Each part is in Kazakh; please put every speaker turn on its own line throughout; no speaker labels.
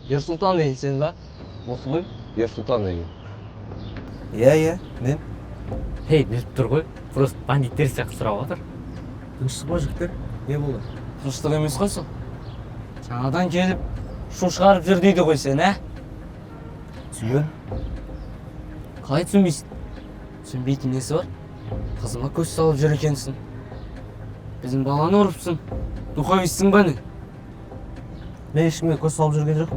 Ерсұлтан деген сен ба? Осы ғой, Ерсұлтан деген.
Иә, мен.
Хей, біліп тұр ғой. Просто бандиттер сияқты сұрап отыр.
Тыныштық па жігіттер? Не болды?
Тыныштық емес қой сол. Жаңадан келіп, шу шығарып жүр дейді ғой сен, ә?
Түсінген?
Қалай түсінбейсің? Түсінбейтін несі бар? Қызыма көз салып жүр екенсің. Біздің баланы ұрыпсың. Духовистсің ба не?
Мен ешкімге көз салып жүрген жоқ.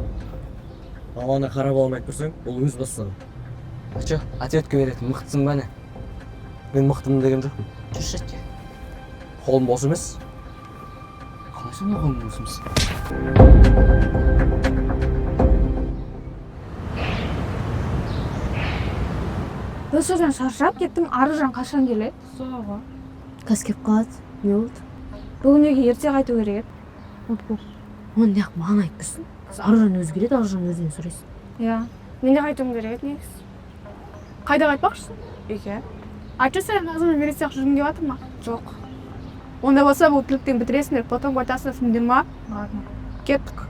Баланы қарап алмай тұрсаң, бұл өз бастығы.
Ачо, ответке беретін мықтысың ба не?
Мен мықтымын деген жоқпын.
Жүрші әтке.
Қолым бос емес.
Қалай сонда қолың бос емес?
Өсірден шаршап кеттім, Аружан қашан келеді? Соға.
Қас кеп қалады, не болды?
Бүгін неге ерте қайту керек еді?
Оны неғып маған айтып тұрсың? Аружан өзі келеді, Аружан өзінен сұрайсың.
Иә. Мен де қайтуым керек еді негізі. Қайда қайтпақшысың? Үйге. Айтшы сен назыммен бересек жүргің келіп жатыр ма? Жоқ. Онда болса бұл түліктен бітіресіңдер, потом қайтасыңдар ма? Ладно. Кеттік.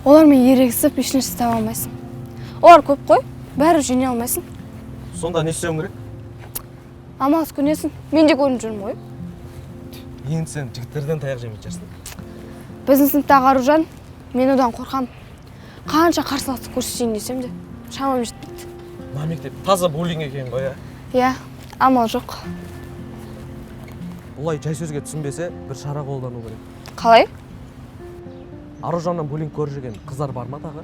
Олармен ерегісіп ешнәрсе таба алмайсың. Олар көп қой, бәрі жеңе алмайсың.
Сонда не істеуім керек?
Амалсыз көнесің. Мен де көрініп жүрмін ғой.
Енді сен жігіттерден таяқ жемейтін шығарсың.
Біздің сыныптағы Аружан, мен одан қорқам. Қанша қарсыластық көрсетейін десем де, шамам жетпейді.
Мына мектеп таза буллинг екен ғой,
Иә, амал жоқ.
Олай жай сөзге түсінбесе, бір шара қолдану керек.
Қалай?
Аружаннан буллинг көріп жүрген қыздар бар ма тағы?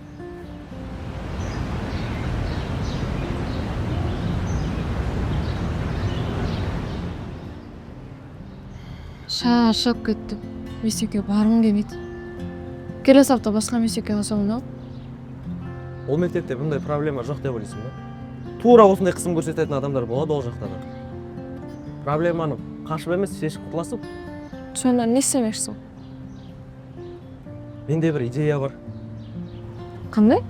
Шаршап кеттім. Мектепке барғым келмейді. Келесі апта басқа мектепке алсам да?
Ол мектепте бұндай проблема жоқ деп ойлайсың ба? Тура осындай қысым көрсететін адамдар болады ол жақта да. Проблеманы қашып емес, шешіп құтыласың.
Сонда не істемекшісің?
Менде бір идея бар.
Қандай?